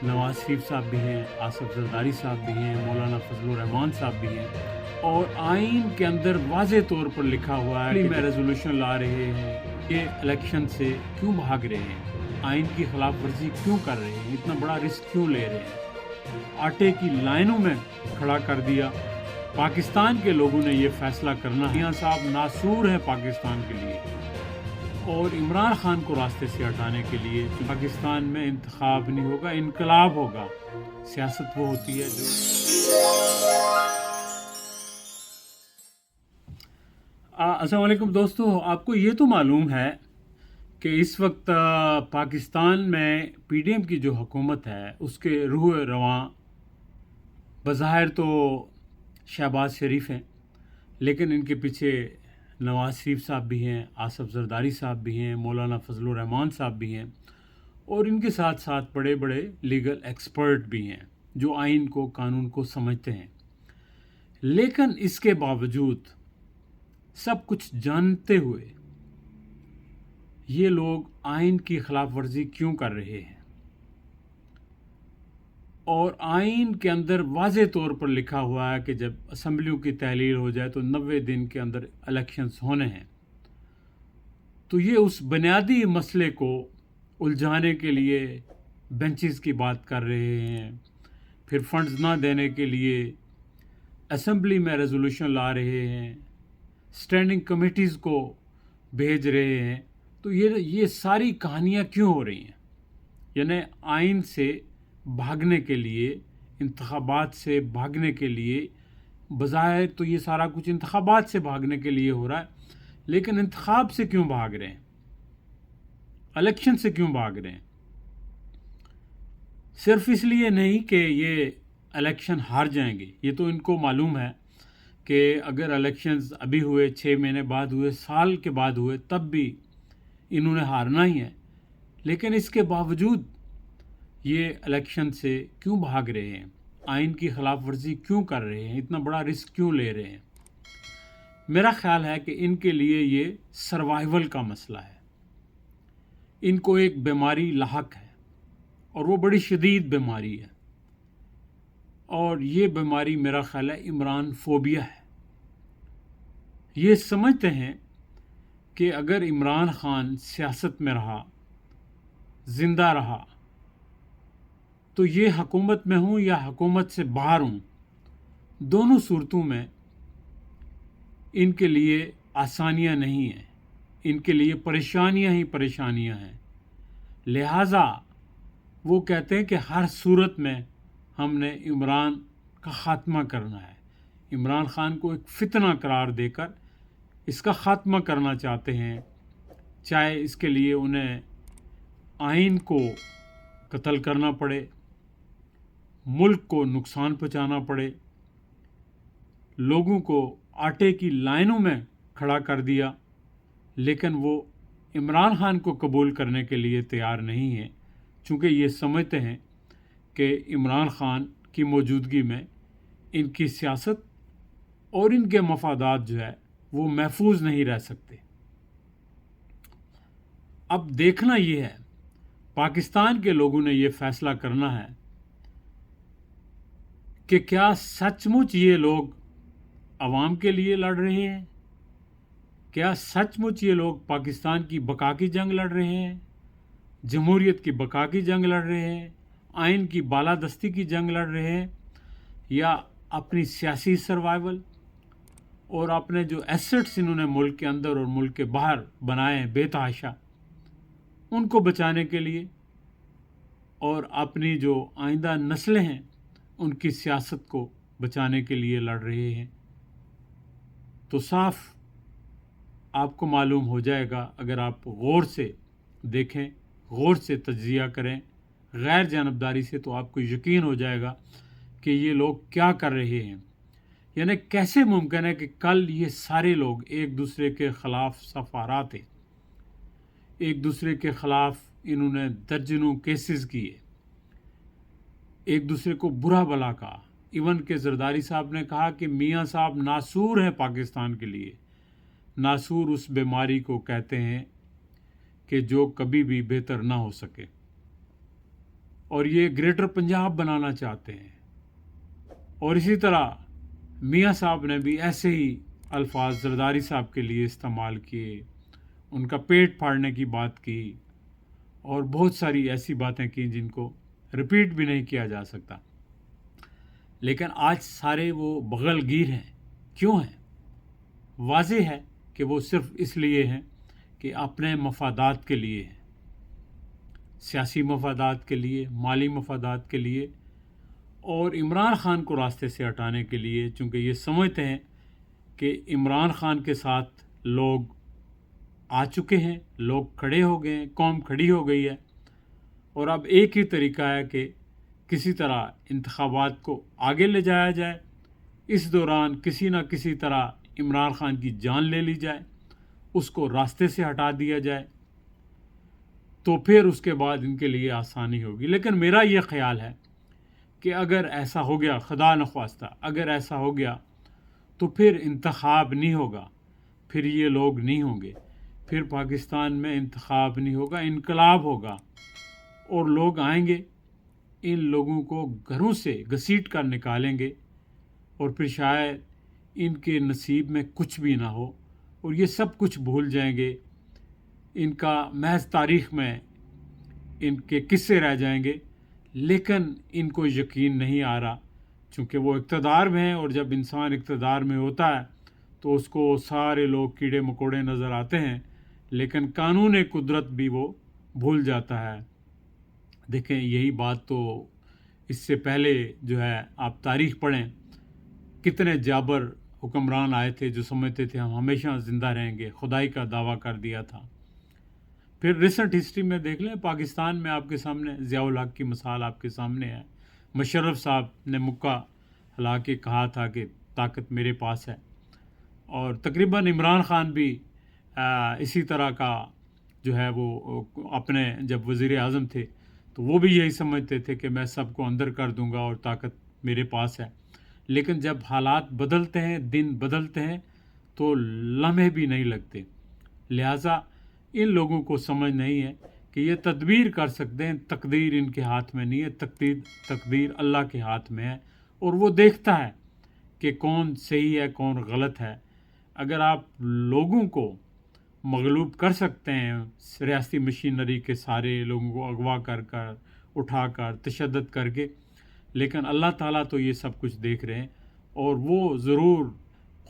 نواز شریف صاحب بھی ہیں، آصف زرداری صاحب بھی ہیں، مولانا فضل الرحمان صاحب بھی ہیں، اور آئین کے اندر واضح طور پر لکھا ہوا ہے کہ میں ریزولوشن لا رہے ہیں، یہ الیکشن سے کیوں بھاگ رہے ہیں، آئین کی خلاف ورزی کیوں کر رہے ہیں، اتنا بڑا رسک کیوں لے رہے ہیں، آٹے کی لائنوں میں کھڑا کر دیا۔ پاکستان کے لوگوں نے یہ فیصلہ کرنا ہے۔ میاں صاحب ناصور ہیں پاکستان کے لیے، اور عمران خان کو راستے سے ہٹانے کے لیے پاکستان میں انتخاب نہیں ہوگا، انقلاب ہوگا۔ سیاست وہ ہوتی ہے جو السلام علیکم دوستو، آپ کو یہ تو معلوم ہے کہ اس وقت پاکستان میں پی ڈی ایم کی جو حکومت ہے اس کے روح رواں بظاہر تو شہباز شریف ہیں، لیکن ان کے پیچھے نواز شریف صاحب بھی ہیں، آصف زرداری صاحب بھی ہیں، مولانا فضل الرحمان صاحب بھی ہیں، اور ان کے ساتھ ساتھ بڑے بڑے لیگل ایکسپرٹ بھی ہیں جو آئین کو، قانون کو سمجھتے ہیں۔ لیکن اس کے باوجود سب کچھ جانتے ہوئے یہ لوگ آئین کی خلاف ورزی کیوں کر رہے ہیں؟ اور آئین کے اندر واضح طور پر لکھا ہوا ہے کہ جب اسمبلیوں کی تحلیل ہو جائے تو 90 دن کے اندر الیکشنز ہونے ہیں، تو یہ اس بنیادی مسئلے کو الجھانے کے لیے بینچز کی بات کر رہے ہیں، پھر فنڈز نہ دینے کے لیے اسمبلی میں ریزولوشن لا رہے ہیں، اسٹینڈنگ کمیٹیز کو بھیج رہے ہیں۔ تو یہ ساری کہانیاں کیوں ہو رہی ہیں؟ یعنی آئین سے بھاگنے کے لیے، انتخابات سے بھاگنے کے لیے، بظاہر تو یہ سارا کچھ انتخابات سے بھاگنے کے لیے ہو رہا ہے، لیکن انتخاب سے کیوں بھاگ رہے ہیں؟ الیکشن سے کیوں بھاگ رہے ہیں؟ صرف اس لیے نہیں کہ یہ الیکشن ہار جائیں گے، یہ تو ان کو معلوم ہے کہ اگر الیکشنز ابھی ہوئے، 6 مہینے بعد ہوئے، سال کے بعد ہوئے، تب بھی انہوں نے ہارنا ہی ہے، لیکن اس کے باوجود یہ الیکشن سے کیوں بھاگ رہے ہیں، آئین کی خلاف ورزی کیوں کر رہے ہیں، اتنا بڑا رسک کیوں لے رہے ہیں؟ میرا خیال ہے کہ ان کے لیے یہ سروائیول کا مسئلہ ہے، ان کو ایک بیماری لاحق ہے، اور وہ بڑی شدید بیماری ہے، اور یہ بیماری میرا خیال ہے عمران فوبیا ہے۔ یہ سمجھتے ہیں کہ اگر عمران خان سیاست میں رہا، زندہ رہا، تو یہ حکومت میں ہوں یا حکومت سے باہر ہوں، دونوں صورتوں میں ان کے لیے آسانیاں نہیں ہیں، ان کے لیے پریشانیاں ہی پریشانیاں ہیں۔ لہٰذا وہ کہتے ہیں کہ ہر صورت میں ہم نے عمران کا خاتمہ کرنا ہے، عمران خان کو ایک فتنہ قرار دے کر اس کا خاتمہ کرنا چاہتے ہیں، چاہے اس کے لیے انہیں آئین کو قتل کرنا پڑے، ملک کو نقصان پہنچانا پڑے، لوگوں کو آٹے کی لائنوں میں کھڑا کر دیا، لیکن وہ عمران خان کو قبول کرنے کے لیے تیار نہیں ہیں، چونکہ یہ سمجھتے ہیں کہ عمران خان کی موجودگی میں ان کی سیاست اور ان کے مفادات جو ہے وہ محفوظ نہیں رہ سکتے۔ اب دیکھنا یہ ہے، پاکستان کے لوگوں نے یہ فیصلہ کرنا ہے کہ کیا سچ مچ یہ لوگ عوام کے لیے لڑ رہے ہیں؟ کیا سچ مچ یہ لوگ پاکستان کی بقا کی جنگ لڑ رہے ہیں، جمہوریت کی بقا کی جنگ لڑ رہے ہیں، آئین کی بالادستی کی جنگ لڑ رہے ہیں، یا اپنی سیاسی سروائیول اور اپنے جو ایسٹس انہوں نے ملک کے اندر اور ملک کے باہر بنائے ہیں بے تحاشا، ان کو بچانے کے لیے اور اپنی جو آئندہ نسلیں ہیں ان کی سیاست کو بچانے کے لیے لڑ رہے ہیں؟ تو صاف آپ کو معلوم ہو جائے گا اگر آپ غور سے دیکھیں، غور سے تجزیہ کریں، غیر جانبداری سے، تو آپ کو یقین ہو جائے گا کہ یہ لوگ کیا کر رہے ہیں۔ یعنی کیسے ممکن ہے کہ کل یہ سارے لوگ ایک دوسرے کے خلاف صفارہ تھے، ایک دوسرے کے خلاف انہوں نے درجنوں کیسز کیے، ایک دوسرے کو برا بھلا کہا، ایون کہ زرداری صاحب نے کہا کہ میاں صاحب ناصور ہیں پاکستان کے لیے۔ ناصور اس بیماری کو کہتے ہیں کہ جو کبھی بھی بہتر نہ ہو سکے۔ اور یہ گریٹر پنجاب بنانا چاہتے ہیں. اور اسی طرح میاں صاحب نے بھی ایسے ہی الفاظ زرداری صاحب کے لیے استعمال کیے، ان کا پیٹ پھاڑنے کی بات کی اور بہت ساری ایسی باتیں کی جن کو رپیٹ بھی نہیں کیا جا سکتا. لیکن آج سارے وہ بغل گیر ہیں. کیوں ہیں؟ واضح ہے کہ وہ صرف اس لیے ہیں کہ اپنے مفادات کے لیے ہیں، سیاسی مفادات کے لیے، مالی مفادات کے لیے، اور عمران خان کو راستے سے ہٹانے کے لیے، چونکہ یہ سمجھتے ہیں کہ عمران خان کے ساتھ لوگ آ چکے ہیں، لوگ کھڑے ہو گئے ہیں، قوم کھڑی ہو گئی ہے، اور اب ایک ہی طریقہ ہے کہ کسی طرح انتخابات کو آگے لے جایا جائے، اس دوران کسی نہ کسی طرح عمران خان کی جان لے لی جائے، اس کو راستے سے ہٹا دیا جائے، تو پھر اس کے بعد ان کے لیے آسانی ہوگی. لیکن میرا یہ خیال ہے کہ اگر ایسا ہو گیا، خدا نخواستہ اگر ایسا ہو گیا، تو پھر انتخاب نہیں ہوگا، پھر یہ لوگ نہیں ہوں گے، پھر پاکستان میں انتخاب نہیں ہوگا، انقلاب ہوگا، اور لوگ آئیں گے، ان لوگوں کو گھروں سے گھسیٹ کر نکالیں گے، اور پھر شاید ان کے نصیب میں کچھ بھی نہ ہو، اور یہ سب کچھ بھول جائیں گے. ان کا محض تاریخ میں ان کے قصے رہ جائیں گے. لیکن ان کو یقین نہیں آ رہا، چونکہ وہ اقتدار میں ہیں، اور جب انسان اقتدار میں ہوتا ہے تو اس کو سارے لوگ کیڑے مکوڑے نظر آتے ہیں، لیکن قانون قدرت بھی وہ بھول جاتا ہے. دیکھیں، یہی بات تو اس سے پہلے جو ہے آپ تاریخ پڑھیں، کتنے جابر حکمران آئے تھے جو سمجھتے تھے ہم ہمیشہ زندہ رہیں گے، خدائی کا دعویٰ کر دیا تھا. پھر ریسنٹ ہسٹری میں دیکھ لیں، پاکستان میں آپ کے سامنے ضیاء الحق کی مثال آپ کے سامنے ہے. مشرف صاحب نے مکہ ہلا کے کہا تھا کہ طاقت میرے پاس ہے، اور تقریباً عمران خان بھی اسی طرح کا جو ہے وہ اپنے جب وزیر اعظم تھے تو وہ بھی یہی سمجھتے تھے کہ میں سب کو اندر کر دوں گا اور طاقت میرے پاس ہے. لیکن جب حالات بدلتے ہیں، دن بدلتے ہیں، تو لمحے بھی نہیں لگتے. لہٰذا ان لوگوں کو سمجھ نہیں ہے کہ یہ تدبیر کر سکتے ہیں، تقدیر ان کے ہاتھ میں نہیں ہے، تقدیر اللہ کے ہاتھ میں ہے، اور وہ دیکھتا ہے کہ کون صحیح ہے کون غلط ہے. اگر آپ لوگوں کو مغلوب کر سکتے ہیں ریاستی مشینری کے سارے لوگوں کو اغوا کر اٹھا کر تشدد کر کے، لیکن اللہ تعالیٰ تو یہ سب کچھ دیکھ رہے ہیں، اور وہ ضرور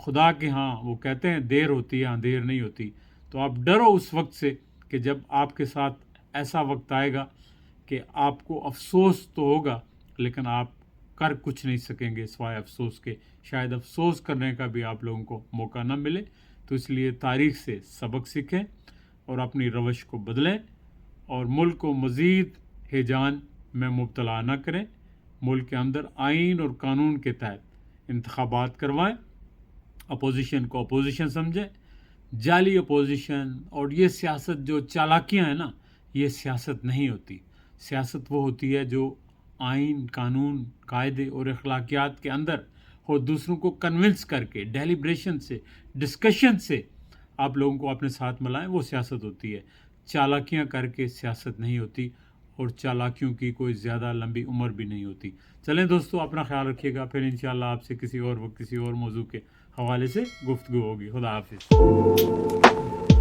خدا کے ہاں وہ کہتے ہیں دیر ہوتی ہے ہاں دیر نہیں ہوتی. تو آپ ڈرو اس وقت سے کہ جب آپ کے ساتھ ایسا وقت آئے گا کہ آپ کو افسوس تو ہوگا، لیکن آپ کر کچھ نہیں سکیں گے سوائے افسوس کے. شاید افسوس کرنے کا بھی آپ لوگوں کو موقع نہ ملے. تو اس لیے تاریخ سے سبق سیکھیں اور اپنی روش کو بدلیں، اور ملک کو مزید ہیجان میں مبتلا نہ کریں. ملک کے اندر آئین اور قانون کے تحت انتخابات کروائیں، اپوزیشن کو اپوزیشن سمجھیں، جعلی اپوزیشن. اور یہ سیاست جو چالاکیاں ہیں نا، یہ سیاست نہیں ہوتی. سیاست وہ ہوتی ہے جو آئین، قانون، قاعدے اور اخلاقیات کے اندر اور دوسروں کو کنونس کر کے ڈیلیبریشن سے، ڈسکشن سے آپ لوگوں کو اپنے ساتھ ملائیں، وہ سیاست ہوتی ہے. چالاکیاں کر کے سیاست نہیں ہوتی، اور چالاکیوں کی کوئی زیادہ لمبی عمر بھی نہیں ہوتی. چلیں دوستو، اپنا خیال رکھیے گا. پھر انشاءاللہ آپ سے کسی اور وقت کسی اور موضوع کے حوالے سے گفتگو ہوگی. خدا حافظ.